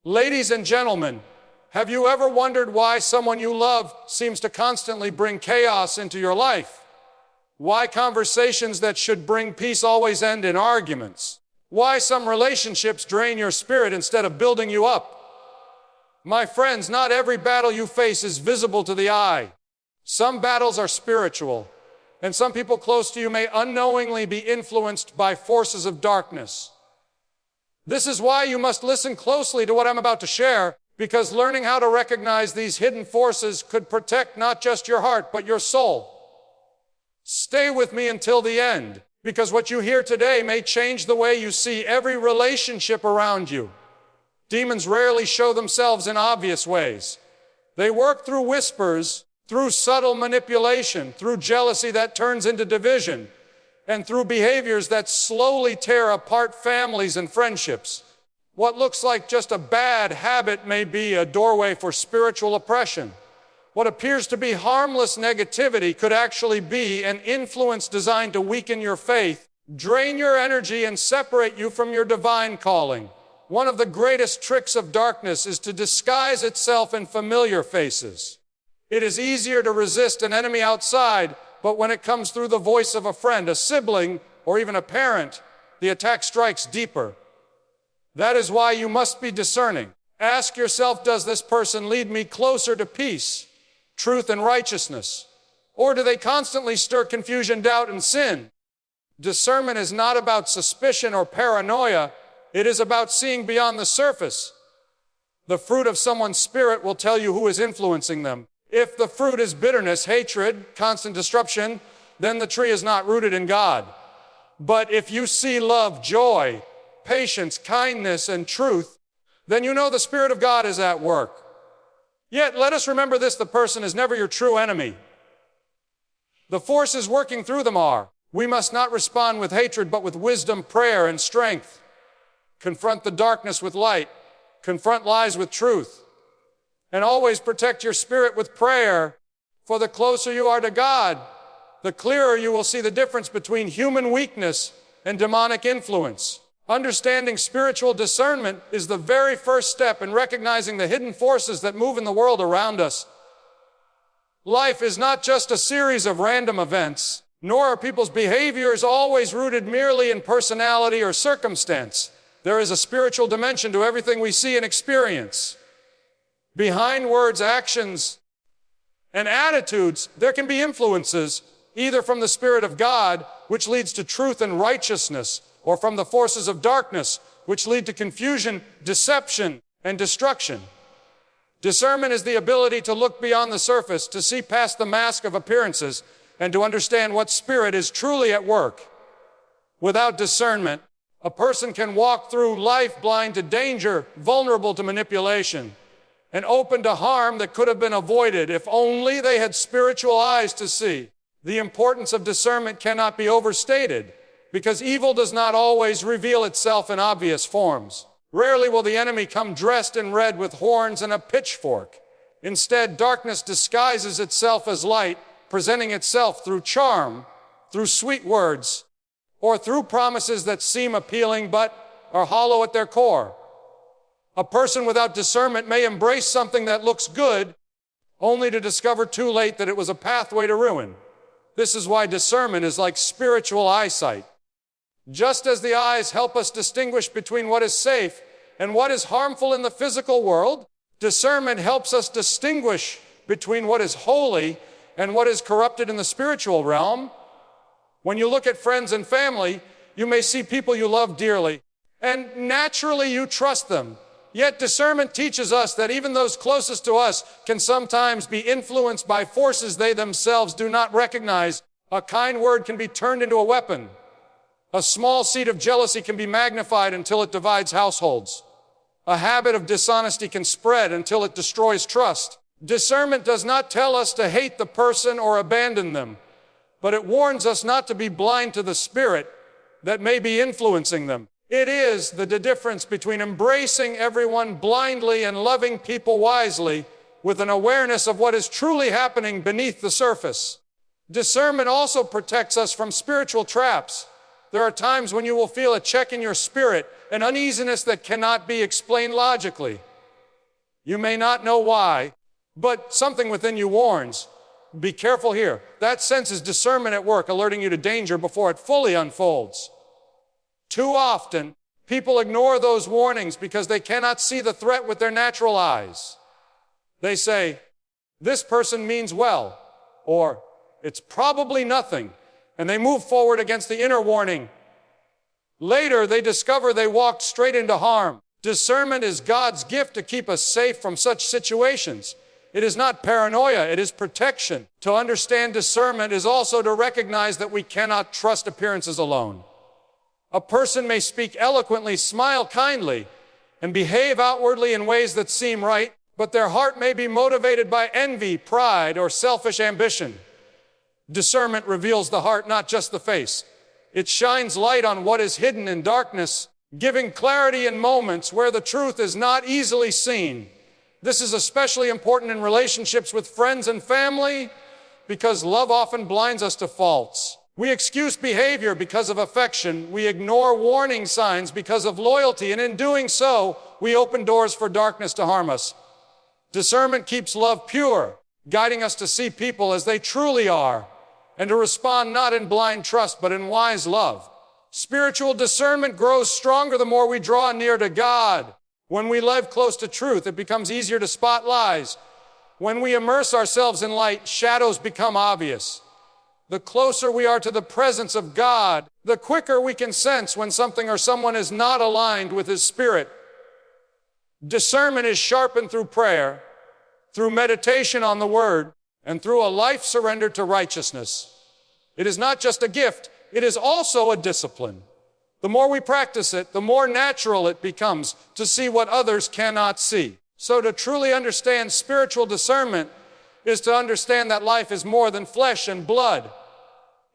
Ladies and gentlemen, have you ever wondered why someone you love seems to constantly bring chaos into your life? Why conversations that should bring peace always end in arguments? Why some relationships drain your spirit instead of building you up? My friends, not every battle you face is visible to the eye. Some battles are spiritual, and some people close to you may unknowingly be influenced by forces of darkness. This is why you must listen closely to what I'm about to share, because learning how to recognize these hidden forces could protect not just your heart, but your soul. Stay with me until the end, because what you hear today may change the way you see every relationship around you. Demons rarely show themselves in obvious ways. They work through whispers, through subtle manipulation, through jealousy that turns into division, and through behaviors that slowly tear apart families and friendships. What looks like just a bad habit may be a doorway for spiritual oppression. What appears to be harmless negativity could actually be an influence designed to weaken your faith, drain your energy, and separate you from your divine calling. One of the greatest tricks of darkness is to disguise itself in familiar faces. It is easier to resist an enemy outside, but when it comes through the voice of a friend, a sibling, or even a parent, the attack strikes deeper. That is why you must be discerning. Ask yourself, does this person lead me closer to peace, truth, and righteousness? Or do they constantly stir confusion, doubt, and sin? Discernment is not about suspicion or paranoia. It is about seeing beyond the surface. The fruit of someone's spirit will tell you who is influencing them. If the fruit is bitterness, hatred, constant disruption, then the tree is not rooted in God. But if you see love, joy, patience, kindness, and truth, then you know the Spirit of God is at work. Yet let us remember this: the person is never your true enemy. The forces working through them are. We must not respond with hatred, but with wisdom, prayer, and strength. Confront the darkness with light. Confront lies with truth. And always protect your spirit with prayer, for the closer you are to God, the clearer you will see the difference between human weakness and demonic influence. Understanding spiritual discernment is the very first step in recognizing the hidden forces that move in the world around us. Life is not just a series of random events, nor are people's behaviors always rooted merely in personality or circumstance. There is a spiritual dimension to everything we see and experience. Behind words, actions, and attitudes, there can be influences, either from the Spirit of God, which leads to truth and righteousness, or from the forces of darkness, which lead to confusion, deception, and destruction. Discernment is the ability to look beyond the surface, to see past the mask of appearances, and to understand what spirit is truly at work. Without discernment, a person can walk through life blind to danger, vulnerable to manipulation, and open to harm that could have been avoided if only they had spiritual eyes to see. The importance of discernment cannot be overstated, because evil does not always reveal itself in obvious forms. Rarely will the enemy come dressed in red with horns and a pitchfork. Instead, darkness disguises itself as light, presenting itself through charm, through sweet words, or through promises that seem appealing but are hollow at their core. A person without discernment may embrace something that looks good, only to discover too late that it was a pathway to ruin. This is why discernment is like spiritual eyesight. Just as the eyes help us distinguish between what is safe and what is harmful in the physical world, discernment helps us distinguish between what is holy and what is corrupted in the spiritual realm. When you look at friends and family, you may see people you love dearly, and naturally you trust them. Yet discernment teaches us that even those closest to us can sometimes be influenced by forces they themselves do not recognize. A kind word can be turned into a weapon. A small seed of jealousy can be magnified until it divides households. A habit of dishonesty can spread until it destroys trust. Discernment does not tell us to hate the person or abandon them, but it warns us not to be blind to the spirit that may be influencing them. It is the difference between embracing everyone blindly and loving people wisely, with an awareness of what is truly happening beneath the surface. Discernment also protects us from spiritual traps. There are times when you will feel a check in your spirit, an uneasiness that cannot be explained logically. You may not know why, but something within you warns. Be careful here. That sense is discernment at work, alerting you to danger before it fully unfolds. Too often, people ignore those warnings because they cannot see the threat with their natural eyes. They say, "This person means well," or "It's probably nothing," and they move forward against the inner warning. Later, they discover they walked straight into harm. Discernment is God's gift to keep us safe from such situations. It is not paranoia, it is protection. To understand discernment is also to recognize that we cannot trust appearances alone. A person may speak eloquently, smile kindly, and behave outwardly in ways that seem right, but their heart may be motivated by envy, pride, or selfish ambition. Discernment reveals the heart, not just the face. It shines light on what is hidden in darkness, giving clarity in moments where the truth is not easily seen. This is especially important in relationships with friends and family because love often blinds us to faults. We excuse behavior because of affection. We ignore warning signs because of loyalty, and in doing so, we open doors for darkness to harm us. Discernment keeps love pure, guiding us to see people as they truly are, and to respond not in blind trust, but in wise love. Spiritual discernment grows stronger the more we draw near to God. When we live close to truth, it becomes easier to spot lies. When we immerse ourselves in light, shadows become obvious. The closer we are to the presence of God, the quicker we can sense when something or someone is not aligned with His Spirit. Discernment is sharpened through prayer, through meditation on the Word, and through a life surrendered to righteousness. It is not just a gift, it is also a discipline. The more we practice it, the more natural it becomes to see what others cannot see. So to truly understand spiritual discernment is to understand that life is more than flesh and blood.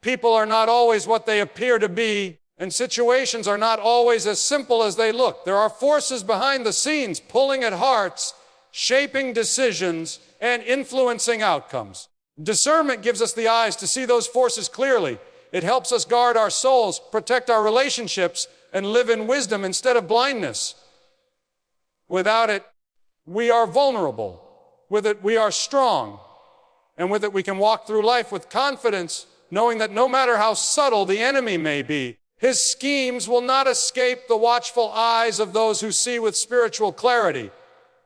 People are not always what they appear to be, and situations are not always as simple as they look. There are forces behind the scenes pulling at hearts, shaping decisions, and influencing outcomes. Discernment gives us the eyes to see those forces clearly. It helps us guard our souls, protect our relationships, and live in wisdom instead of blindness. Without it, we are vulnerable. With it, we are strong. And with it, we can walk through life with confidence, knowing that no matter how subtle the enemy may be, his schemes will not escape the watchful eyes of those who see with spiritual clarity.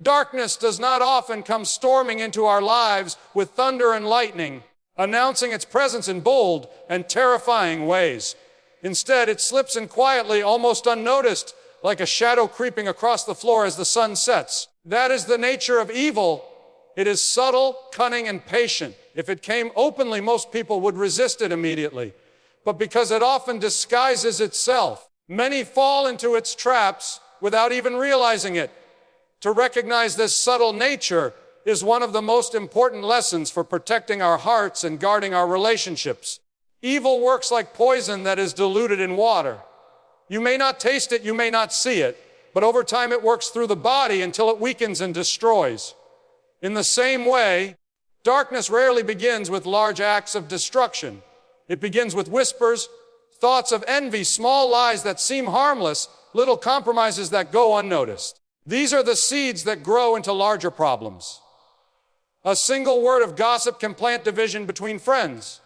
Darkness does not often come storming into our lives with thunder and lightning, announcing its presence in bold and terrifying ways. Instead, it slips in quietly, almost unnoticed, like a shadow creeping across the floor as the sun sets. That is the nature of evil. It is subtle, cunning, and patient. If it came openly, most people would resist it immediately. But because it often disguises itself, many fall into its traps without even realizing it. To recognize this subtle nature is one of the most important lessons for protecting our hearts and guarding our relationships. Evil works like poison that is diluted in water. You may not taste it, you may not see it, but over time it works through the body until it weakens and destroys. In the same way, darkness rarely begins with large acts of destruction. It begins with whispers, thoughts of envy, small lies that seem harmless, little compromises that go unnoticed. These are the seeds that grow into larger problems. A single word of gossip can plant division between friends.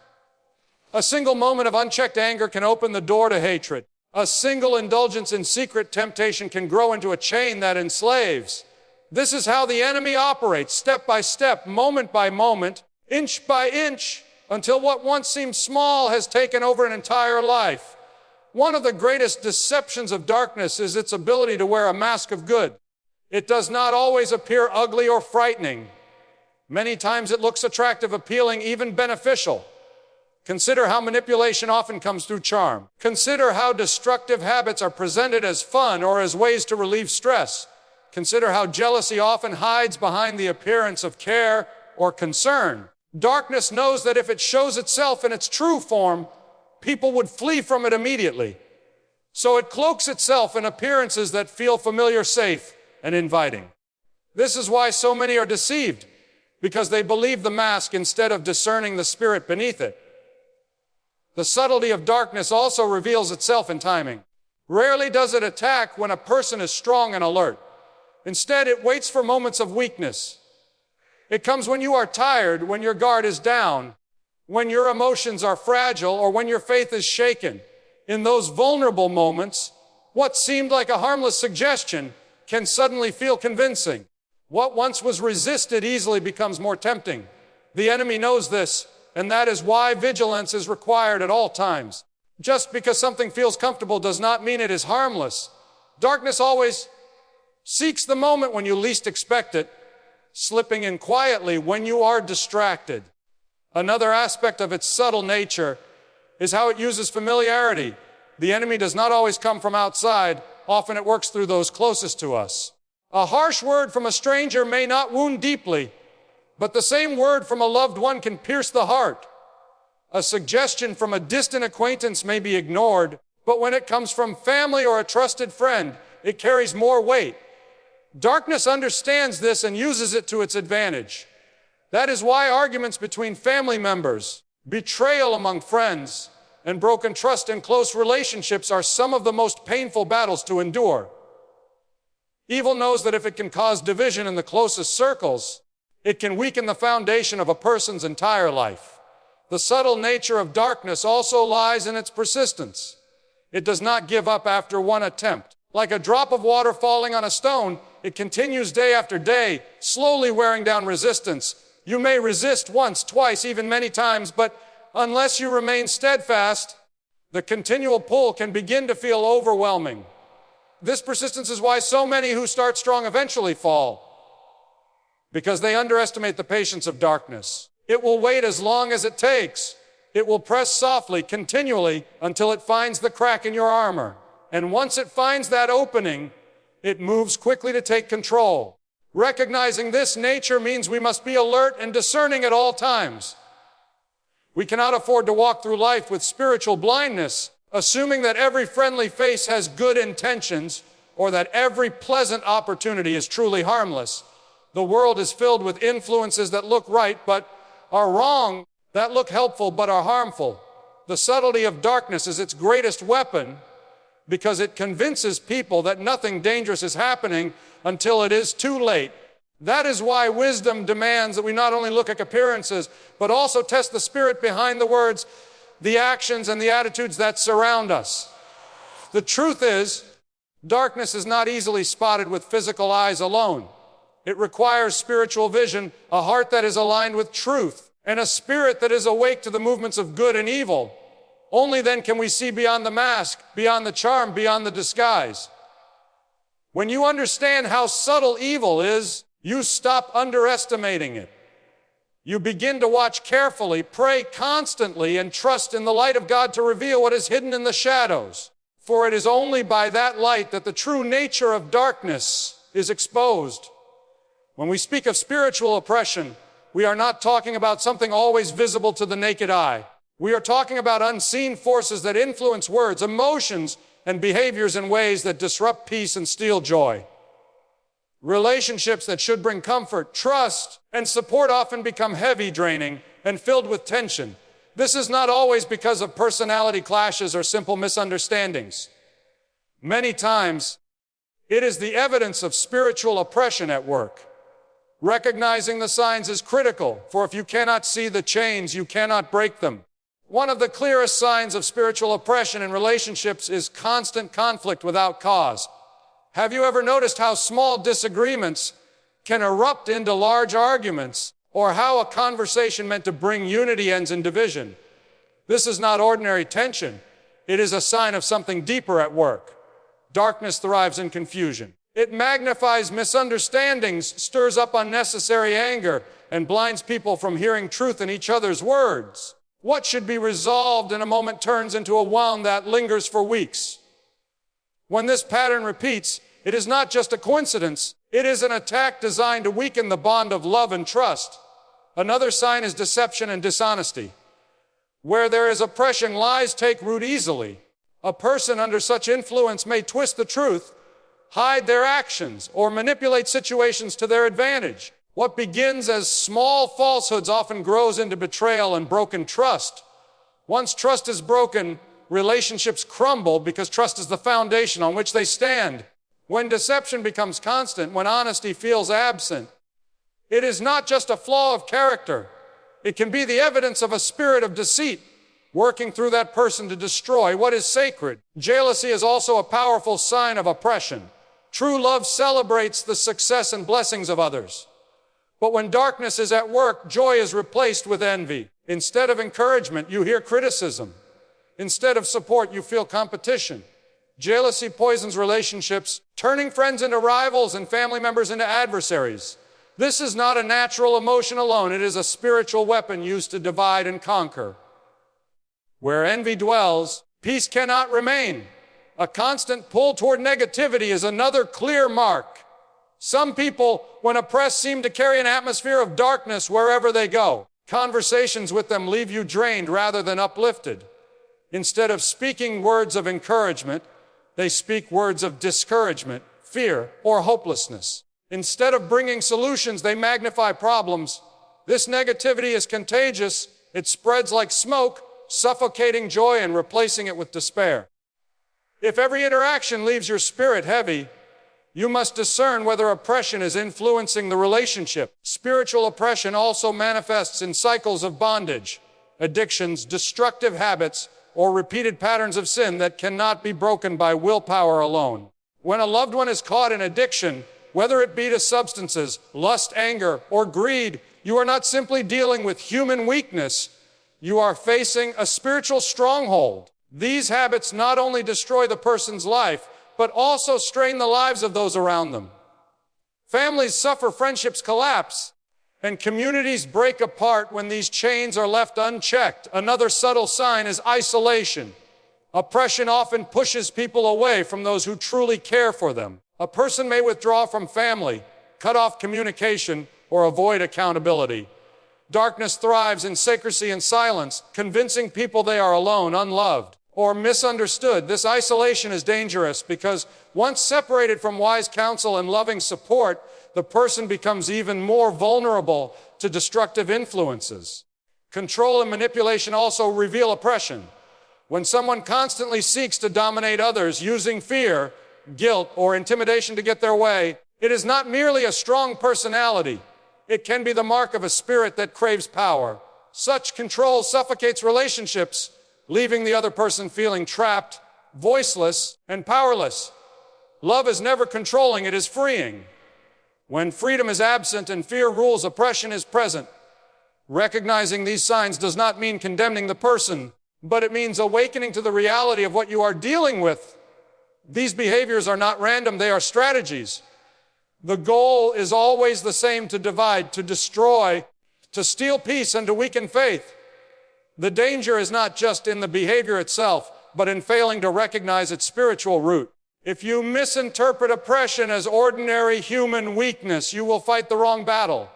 A single moment of unchecked anger can open the door to hatred. A single indulgence in secret temptation can grow into a chain that enslaves. This is how the enemy operates, step by step, moment by moment, inch by inch, until what once seemed small has taken over an entire life. One of the greatest deceptions of darkness is its ability to wear a mask of good. It does not always appear ugly or frightening. Many times it looks attractive, appealing, even beneficial. Consider how manipulation often comes through charm. Consider how destructive habits are presented as fun or as ways to relieve stress. Consider how jealousy often hides behind the appearance of care or concern. Darkness knows that if it shows itself in its true form, people would flee from it immediately. So it cloaks itself in appearances that feel familiar, safe, and inviting. This is why so many are deceived, because they believe the mask instead of discerning the spirit beneath it. The subtlety of darkness also reveals itself in timing. Rarely does it attack when a person is strong and alert. Instead, it waits for moments of weakness. It comes when you are tired, when your guard is down, when your emotions are fragile, or when your faith is shaken. In those vulnerable moments, what seemed like a harmless suggestion can suddenly feel convincing. What once was resisted easily becomes more tempting. The enemy knows this, and that is why vigilance is required at all times. Just because something feels comfortable does not mean it is harmless. Darkness always seeks the moment when you least expect it, slipping in quietly when you are distracted. Another aspect of its subtle nature is how it uses familiarity. The enemy does not always come from outside. Often it works through those closest to us. A harsh word from a stranger may not wound deeply, but the same word from a loved one can pierce the heart. A suggestion from a distant acquaintance may be ignored, but when it comes from family or a trusted friend, it carries more weight. Darkness understands this and uses it to its advantage. That is why arguments between family members, betrayal among friends, and broken trust in close relationships are some of the most painful battles to endure. Evil knows that if it can cause division in the closest circles, it can weaken the foundation of a person's entire life. The subtle nature of darkness also lies in its persistence. It does not give up after one attempt. Like a drop of water falling on a stone, it continues day after day, slowly wearing down resistance. You may resist once, twice, even many times, but unless you remain steadfast, the continual pull can begin to feel overwhelming. This persistence is why so many who start strong eventually fall, because they underestimate the patience of darkness. It will wait as long as it takes. It will press softly, continually, until it finds the crack in your armor. And once it finds that opening, it moves quickly to take control. Recognizing this nature means we must be alert and discerning at all times. We cannot afford to walk through life with spiritual blindness, assuming that every friendly face has good intentions or that every pleasant opportunity is truly harmless. The world is filled with influences that look right but are wrong, that look helpful but are harmful. The subtlety of darkness is its greatest weapon because it convinces people that nothing dangerous is happening until it is too late. That is why wisdom demands that we not only look at appearances, but also test the spirit behind the words, the actions, and the attitudes that surround us. The truth is, darkness is not easily spotted with physical eyes alone. It requires spiritual vision, a heart that is aligned with truth, and a spirit that is awake to the movements of good and evil. Only then can we see beyond the mask, beyond the charm, beyond the disguise. When you understand how subtle evil is, you stop underestimating it. You begin to watch carefully, pray constantly, and trust in the light of God to reveal what is hidden in the shadows. For it is only by that light that the true nature of darkness is exposed. When we speak of spiritual oppression, we are not talking about something always visible to the naked eye. We are talking about unseen forces that influence words, emotions, and behaviors in ways that disrupt peace and steal joy. Relationships that should bring comfort, trust, and support often become heavy, draining, and filled with tension. This is not always because of personality clashes or simple misunderstandings. Many times, it is the evidence of spiritual oppression at work. Recognizing the signs is critical, for if you cannot see the chains, you cannot break them. One of the clearest signs of spiritual oppression in relationships is constant conflict without cause. Have you ever noticed how small disagreements can erupt into large arguments, or how a conversation meant to bring unity ends in division? This is not ordinary tension. It is a sign of something deeper at work. Darkness thrives in confusion. It magnifies misunderstandings, stirs up unnecessary anger, and blinds people from hearing truth in each other's words. What should be resolved in a moment turns into a wound that lingers for weeks. When this pattern repeats, it is not just a coincidence. It is an attack designed to weaken the bond of love and trust. Another sign is deception and dishonesty. Where there is oppression, lies take root easily. A person under such influence may twist the truth, hide their actions, or manipulate situations to their advantage. What begins as small falsehoods often grows into betrayal and broken trust. Once trust is broken, relationships crumble because trust is the foundation on which they stand. When deception becomes constant, when honesty feels absent, it is not just a flaw of character. It can be the evidence of a spirit of deceit working through that person to destroy what is sacred. Jealousy is also a powerful sign of oppression. True love celebrates the success and blessings of others. But when darkness is at work, joy is replaced with envy. Instead of encouragement, you hear criticism. Instead of support, you feel competition. Jealousy poisons relationships, turning friends into rivals and family members into adversaries. This is not a natural emotion alone. It is a spiritual weapon used to divide and conquer. Where envy dwells, peace cannot remain. A constant pull toward negativity is another clear mark. Some people, when oppressed, seem to carry an atmosphere of darkness wherever they go. Conversations with them leave you drained rather than uplifted. Instead of speaking words of encouragement, they speak words of discouragement, fear, or hopelessness. Instead of bringing solutions, they magnify problems. This negativity is contagious. It spreads like smoke, suffocating joy and replacing it with despair. If every interaction leaves your spirit heavy, you must discern whether oppression is influencing the relationship. Spiritual oppression also manifests in cycles of bondage, addictions, destructive habits, or repeated patterns of sin that cannot be broken by willpower alone. When a loved one is caught in addiction, whether it be to substances, lust, anger, or greed, you are not simply dealing with human weakness. You are facing a spiritual stronghold. These habits not only destroy the person's life, but also strain the lives of those around them. Families suffer, friendships collapse, and communities break apart when these chains are left unchecked. Another subtle sign is isolation. Oppression often pushes people away from those who truly care for them. A person may withdraw from family, cut off communication, or avoid accountability. Darkness thrives in secrecy and silence, convincing people they are alone, unloved, or misunderstood. This isolation is dangerous because once separated from wise counsel and loving support, the person becomes even more vulnerable to destructive influences. Control and manipulation also reveal oppression. When someone constantly seeks to dominate others using fear, guilt, or intimidation to get their way, it is not merely a strong personality. It can be the mark of a spirit that craves power. Such control suffocates relationships, leaving the other person feeling trapped, voiceless, and powerless. Love is never controlling, it is freeing. When freedom is absent and fear rules, oppression is present. Recognizing these signs does not mean condemning the person, but it means awakening to the reality of what you are dealing with. These behaviors are not random, they are strategies. The goal is always the same: to divide, to destroy, to steal peace, and to weaken faith. The danger is not just in the behavior itself, but in failing to recognize its spiritual root. If you misinterpret oppression as ordinary human weakness, you will fight the wrong battle.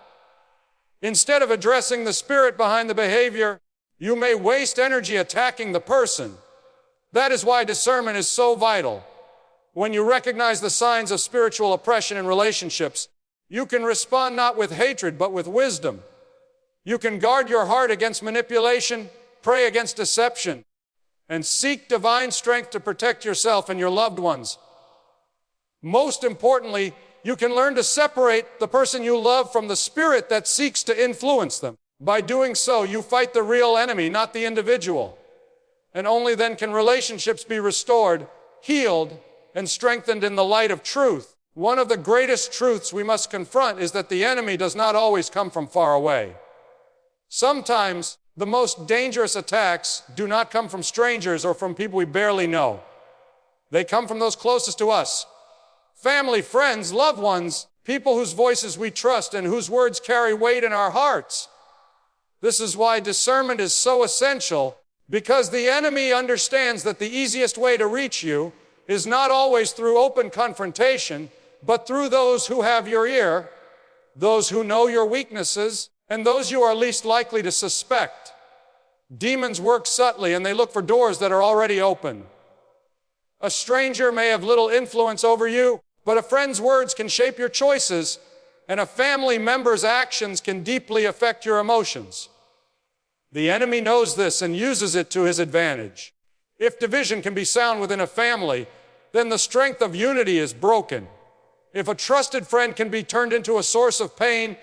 Instead of addressing the spirit behind the behavior, you may waste energy attacking the person. That is why discernment is so vital. When you recognize the signs of spiritual oppression in relationships, you can respond not with hatred, but with wisdom. You can guard your heart against manipulation, pray against deception, and seek divine strength to protect yourself and your loved ones. Most importantly, you can learn to separate the person you love from the spirit that seeks to influence them. By doing so, you fight the real enemy, not the individual. And only then can relationships be restored, healed, and strengthened in the light of truth. One of the greatest truths we must confront is that the enemy does not always come from far away. Sometimes, the most dangerous attacks do not come from strangers or from people we barely know. They come from those closest to us. Family, friends, loved ones, people whose voices we trust and whose words carry weight in our hearts. This is why discernment is so essential, because the enemy understands that the easiest way to reach you is not always through open confrontation, but through those who have your ear, those who know your weaknesses, and those you are least likely to suspect. Demons work subtly, and they look for doors that are already open. A stranger may have little influence over you, but a friend's words can shape your choices, and a family member's actions can deeply affect your emotions. The enemy knows this and uses it to his advantage. If division can be sown within a family, then the strength of unity is broken. If a trusted friend can be turned into a source of pain,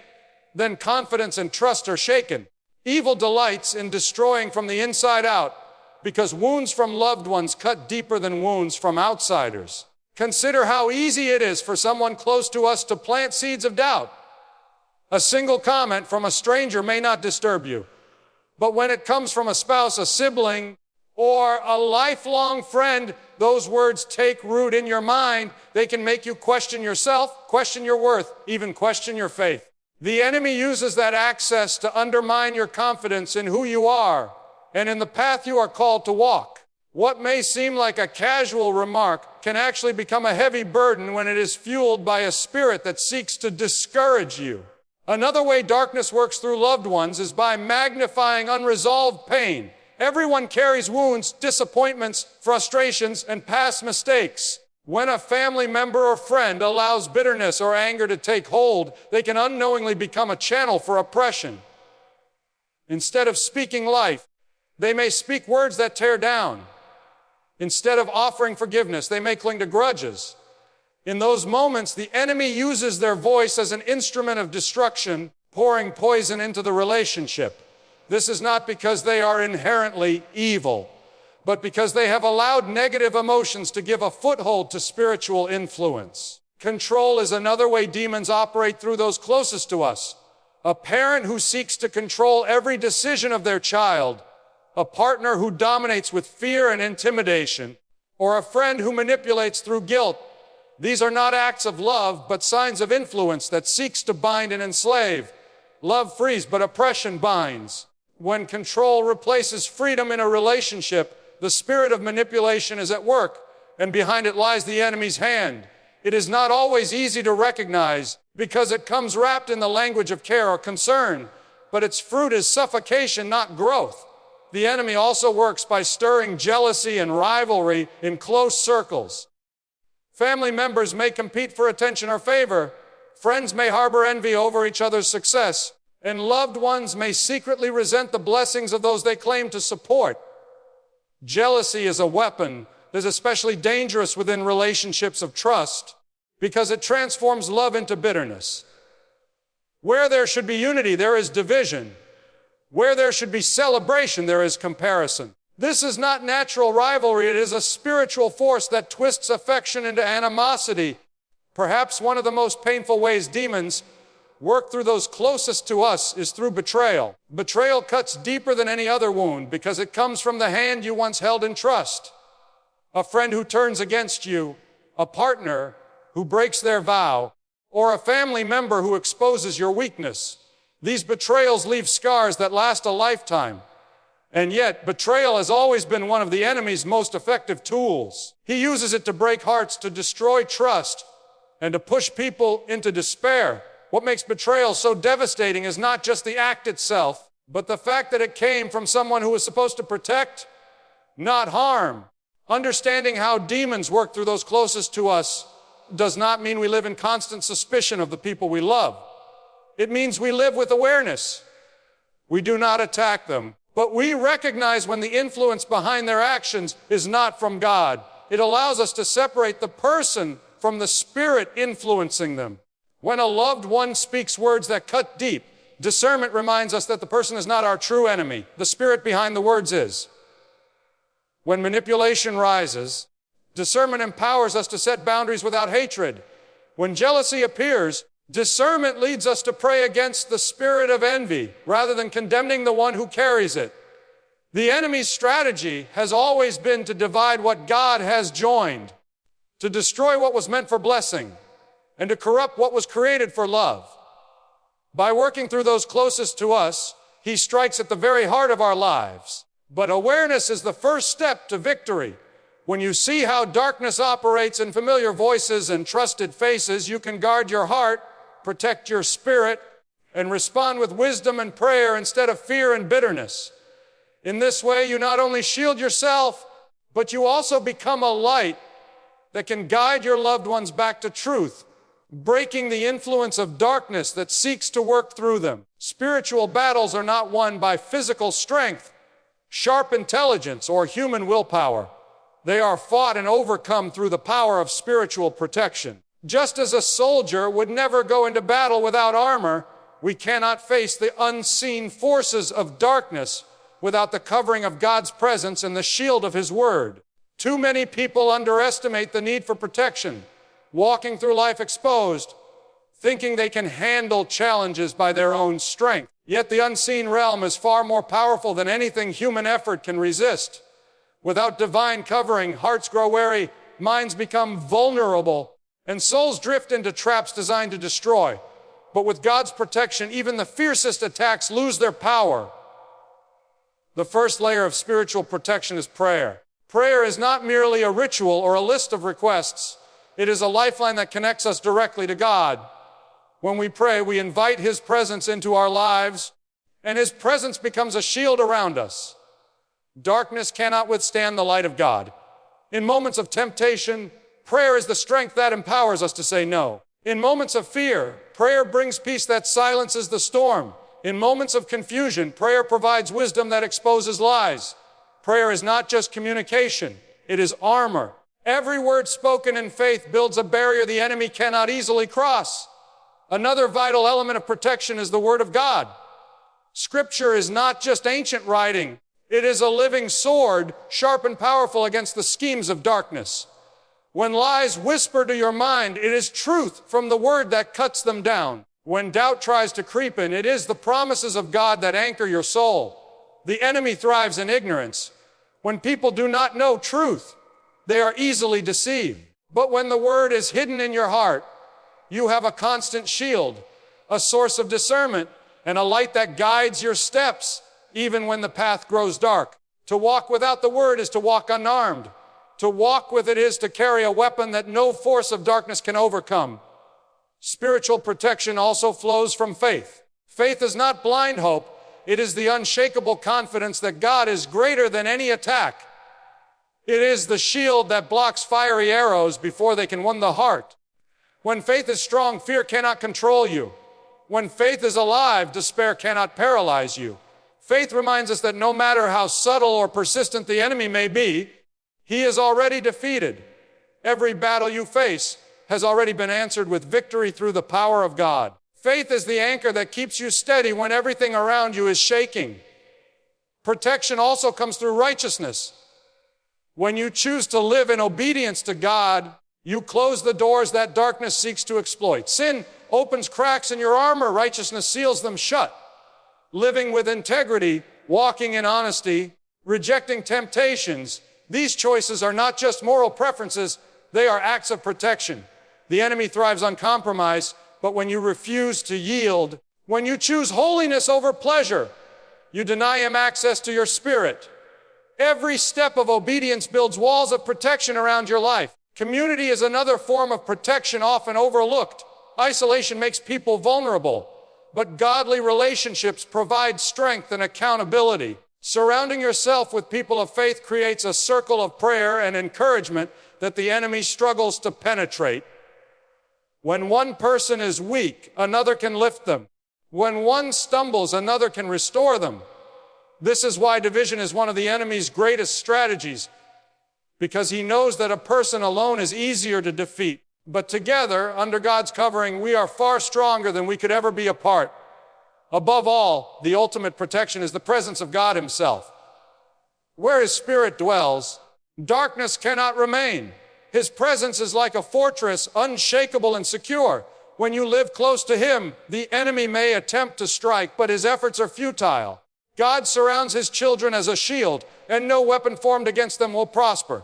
then confidence and trust are shaken. Evil delights in destroying from the inside out, because wounds from loved ones cut deeper than wounds from outsiders. Consider how easy it is for someone close to us to plant seeds of doubt. A single comment from a stranger may not disturb you, but when it comes from a spouse, a sibling, or a lifelong friend, those words take root in your mind. They can make you question yourself, question your worth, even question your faith. The enemy uses that access to undermine your confidence in who you are and in the path you are called to walk. What may seem like a casual remark can actually become a heavy burden when it is fueled by a spirit that seeks to discourage you. Another way darkness works through loved ones is by magnifying unresolved pain. Everyone carries wounds, disappointments, frustrations, and past mistakes. When a family member or friend allows bitterness or anger to take hold, they can unknowingly become a channel for oppression. Instead of speaking life, they may speak words that tear down. Instead of offering forgiveness, they may cling to grudges. In those moments, the enemy uses their voice as an instrument of destruction, pouring poison into the relationship. This is not because they are inherently evil, but because they have allowed negative emotions to give a foothold to spiritual influence. Control is another way demons operate through those closest to us. A parent who seeks to control every decision of their child, a partner who dominates with fear and intimidation, or a friend who manipulates through guilt. These are not acts of love, but signs of influence that seeks to bind and enslave. Love frees, but oppression binds. When control replaces freedom in a relationship, the spirit of manipulation is at work, and behind it lies the enemy's hand. It is not always easy to recognize because it comes wrapped in the language of care or concern, but its fruit is suffocation, not growth. The enemy also works by stirring jealousy and rivalry in close circles. Family members may compete for attention or favor. Friends may harbor envy over each other's success. And loved ones may secretly resent the blessings of those they claim to support. Jealousy is a weapon that is especially dangerous within relationships of trust because it transforms love into bitterness. Where there should be unity, there is division. Where there should be celebration, there is comparison. This is not natural rivalry, it is a spiritual force that twists affection into animosity. Perhaps one of the most painful ways demons work through those closest to us is through betrayal. Betrayal cuts deeper than any other wound because it comes from the hand you once held in trust. A friend who turns against you, a partner who breaks their vow, or a family member who exposes your weakness. These betrayals leave scars that last a lifetime. And yet, betrayal has always been one of the enemy's most effective tools. He uses it to break hearts, to destroy trust, and to push people into despair. What makes betrayal so devastating is not just the act itself, but the fact that it came from someone who was supposed to protect, not harm. Understanding how demons work through those closest to us does not mean we live in constant suspicion of the people we love. It means we live with awareness. We do not attack them, but we recognize when the influence behind their actions is not from God. It allows us to separate the person from the spirit influencing them. When a loved one speaks words that cut deep, discernment reminds us that the person is not our true enemy. The spirit behind the words is. When manipulation rises, discernment empowers us to set boundaries without hatred. When jealousy appears, discernment leads us to pray against the spirit of envy rather than condemning the one who carries it. The enemy's strategy has always been to divide what God has joined, to destroy what was meant for blessing, and to corrupt what was created for love. By working through those closest to us, he strikes at the very heart of our lives. But awareness is the first step to victory. When you see how darkness operates in familiar voices and trusted faces, you can guard your heart, protect your spirit, and respond with wisdom and prayer instead of fear and bitterness. In this way, you not only shield yourself, but you also become a light that can guide your loved ones back to truth, breaking the influence of darkness that seeks to work through them. Spiritual battles are not won by physical strength, sharp intelligence, or human willpower. They are fought and overcome through the power of spiritual protection. Just as a soldier would never go into battle without armor, we cannot face the unseen forces of darkness without the covering of God's presence and the shield of His Word. Too many people underestimate the need for protection, walking through life exposed, thinking they can handle challenges by their own strength. Yet the unseen realm is far more powerful than anything human effort can resist. Without divine covering, hearts grow weary, minds become vulnerable, and souls drift into traps designed to destroy. But with God's protection, even the fiercest attacks lose their power. The first layer of spiritual protection is prayer. Prayer is not merely a ritual or a list of requests. It is a lifeline that connects us directly to God. When we pray, we invite His presence into our lives, and His presence becomes a shield around us. Darkness cannot withstand the light of God. In moments of temptation, prayer is the strength that empowers us to say no. In moments of fear, prayer brings peace that silences the storm. In moments of confusion, prayer provides wisdom that exposes lies. Prayer is not just communication, it is armor. Every word spoken in faith builds a barrier the enemy cannot easily cross. Another vital element of protection is the Word of God. Scripture is not just ancient writing. It is a living sword, sharp and powerful against the schemes of darkness. When lies whisper to your mind, it is truth from the Word that cuts them down. When doubt tries to creep in, it is the promises of God that anchor your soul. The enemy thrives in ignorance. When people do not know truth, they are easily deceived. But when the Word is hidden in your heart, you have a constant shield, a source of discernment, and a light that guides your steps, even when the path grows dark. To walk without the Word is to walk unarmed. To walk with it is to carry a weapon that no force of darkness can overcome. Spiritual protection also flows from faith. Faith is not blind hope. It is the unshakable confidence that God is greater than any attack. It is the shield that blocks fiery arrows before they can wound the heart. When faith is strong, fear cannot control you. When faith is alive, despair cannot paralyze you. Faith reminds us that no matter how subtle or persistent the enemy may be, he is already defeated. Every battle you face has already been answered with victory through the power of God. Faith is the anchor that keeps you steady when everything around you is shaking. Protection also comes through righteousness. When you choose to live in obedience to God, you close the doors that darkness seeks to exploit. Sin opens cracks in your armor. Righteousness seals them shut. Living with integrity, walking in honesty, rejecting temptations, these choices are not just moral preferences, they are acts of protection. The enemy thrives on compromise, but when you refuse to yield, when you choose holiness over pleasure, you deny him access to your spirit. Every step of obedience builds walls of protection around your life. Community is another form of protection often overlooked. Isolation makes people vulnerable, but godly relationships provide strength and accountability. Surrounding yourself with people of faith creates a circle of prayer and encouragement that the enemy struggles to penetrate. When one person is weak, another can lift them. When one stumbles, another can restore them. This is why division is one of the enemy's greatest strategies, because he knows that a person alone is easier to defeat. But together, under God's covering, we are far stronger than we could ever be apart. Above all, the ultimate protection is the presence of God Himself. Where His Spirit dwells, darkness cannot remain. His presence is like a fortress, unshakable and secure. When you live close to Him, the enemy may attempt to strike, but his efforts are futile. God surrounds His children as a shield, and no weapon formed against them will prosper.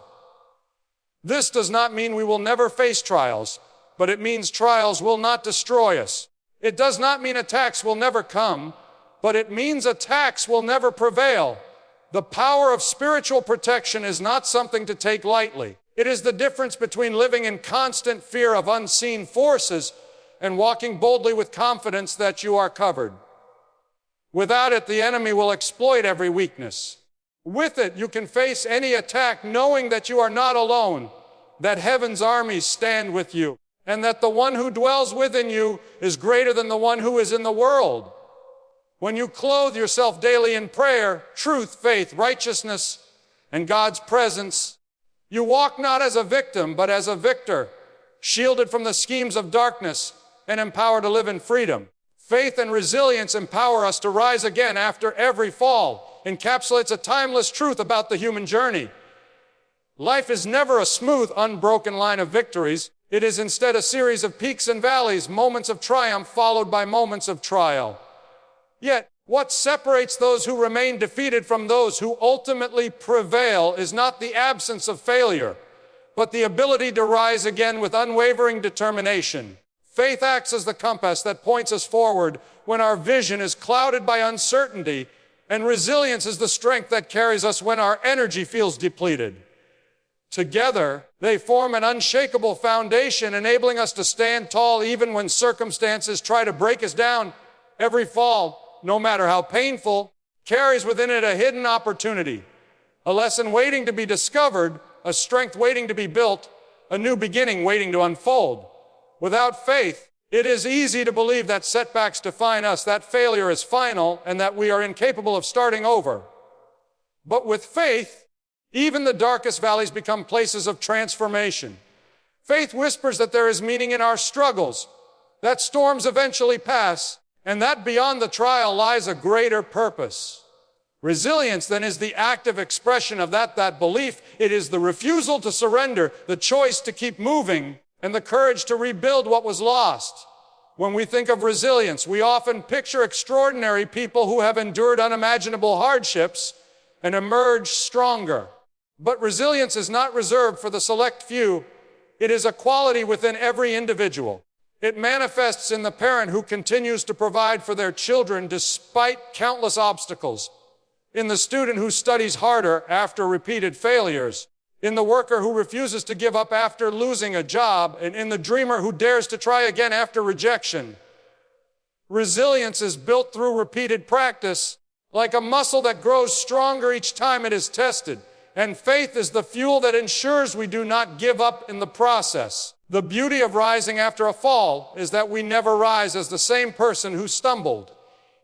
This does not mean we will never face trials, but it means trials will not destroy us. It does not mean attacks will never come, but it means attacks will never prevail. The power of spiritual protection is not something to take lightly. It is the difference between living in constant fear of unseen forces and walking boldly with confidence that you are covered. Without it, the enemy will exploit every weakness. With it, you can face any attack knowing that you are not alone, that heaven's armies stand with you, and that the one who dwells within you is greater than the one who is in the world. When you clothe yourself daily in prayer, truth, faith, righteousness, and God's presence, You walk not as a victim, but as a victor, shielded from the schemes of darkness and empowered to live in freedom. Faith and resilience empower us to rise again after every fall, encapsulates a timeless truth about the human journey. Life is never a smooth, unbroken line of victories. It is instead a series of peaks and valleys, moments of triumph followed by moments of trial. Yet, what separates those who remain defeated from those who ultimately prevail is not the absence of failure, but the ability to rise again with unwavering determination. Faith acts as the compass that points us forward when our vision is clouded by uncertainty, and resilience is the strength that carries us when our energy feels depleted. Together, they form an unshakable foundation, enabling us to stand tall even when circumstances try to break us down. Every fall, no matter how painful, carries within it a hidden opportunity, a lesson waiting to be discovered, a strength waiting to be built, a new beginning waiting to unfold. Without faith, it is easy to believe that setbacks define us, that failure is final, and that we are incapable of starting over. But with faith, even the darkest valleys become places of transformation. Faith whispers that there is meaning in our struggles, that storms eventually pass, and that beyond the trial lies a greater purpose. Resilience then is the active expression of that belief. It is the refusal to surrender, the choice to keep moving, and the courage to rebuild what was lost. When we think of resilience, we often picture extraordinary people who have endured unimaginable hardships and emerged stronger. But resilience is not reserved for the select few. It is a quality within every individual. It manifests in the parent who continues to provide for their children despite countless obstacles, in the student who studies harder after repeated failures, in the worker who refuses to give up after losing a job, and in the dreamer who dares to try again after rejection. Resilience is built through repeated practice, like a muscle that grows stronger each time it is tested. And faith is the fuel that ensures we do not give up in the process. The beauty of rising after a fall is that we never rise as the same person who stumbled.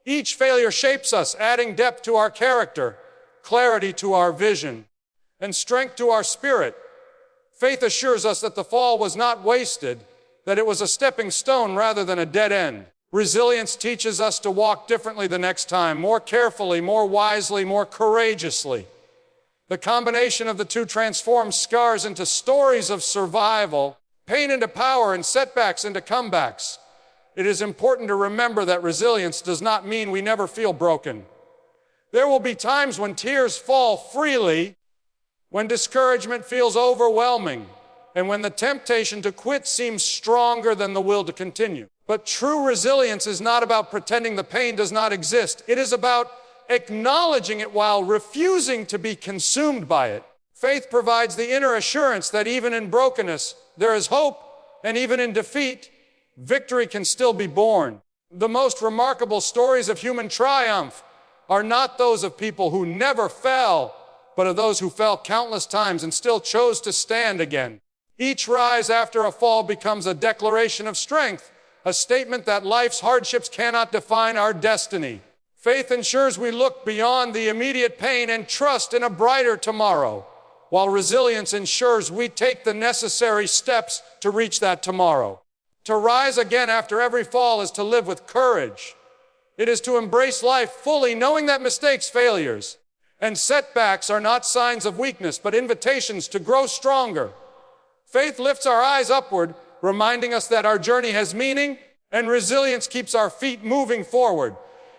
Each failure shapes us, adding depth to our character, clarity to our vision, and strength to our spirit. Faith assures us that the fall was not wasted, that it was a stepping stone rather than a dead end. Resilience teaches us to walk differently the next time, more carefully, more wisely, more courageously. The combination of the two transforms scars into stories of survival, pain into power, and setbacks into comebacks. It is important to remember that resilience does not mean we never feel broken. There will be times when tears fall freely, when discouragement feels overwhelming, and when the temptation to quit seems stronger than the will to continue. But true resilience is not about pretending the pain does not exist. It is about acknowledging it while refusing to be consumed by it. Faith provides the inner assurance that even in brokenness, there is hope, and even in defeat, victory can still be born. The most remarkable stories of human triumph are not those of people who never fell, but of those who fell countless times and still chose to stand again. Each rise after a fall becomes a declaration of strength, a statement that life's hardships cannot define our destiny. Faith ensures we look beyond the immediate pain and trust in a brighter tomorrow, while resilience ensures we take the necessary steps to reach that tomorrow. To rise again after every fall is to live with courage. It is to embrace life fully, knowing that mistakes, failures, and setbacks are not signs of weakness, but invitations to grow stronger. Faith lifts our eyes upward, reminding us that our journey has meaning, and resilience keeps our feet moving forward,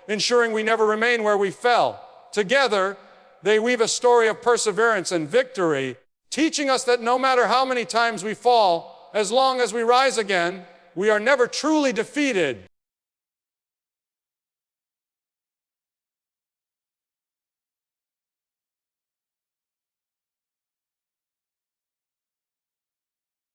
ensuring we never remain where we fell. Together, they weave a story of perseverance and victory, teaching us that no matter how many times we fall, as long as we rise again, we are never truly defeated.